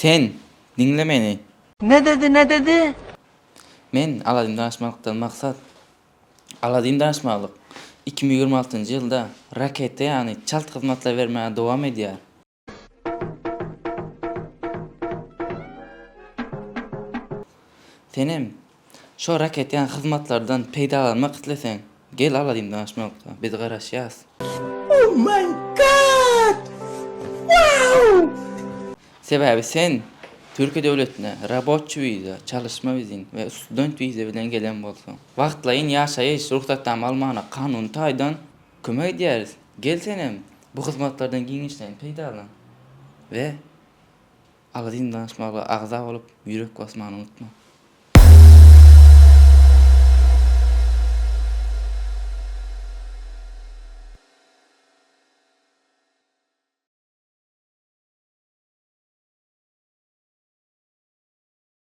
Sen dinle meni. Ne dedi? Men Aladin danışmanlıktan maksat Aladin danışmanlık 2026 yılda rakette yani çalt hizmetler vermeye devam ediyor. Senem şu raket yani hizmetlerden peydalanmak istesen gel Aladin danışmanlıkta biz garaşyaz. Oh my god! Wow! Sebebi sen Türkiye devletine rabotçu vize, çalışma vizin ve student vize bilen gelen bolsan. Vaqtlayın yaşayış ruhsatname almana kanun taydan kömek ederiz. Gel senem bu hizmetlerden giňişden peydalan. Ve Aladin danışmanlığı agza olup yürek basmanı unutma.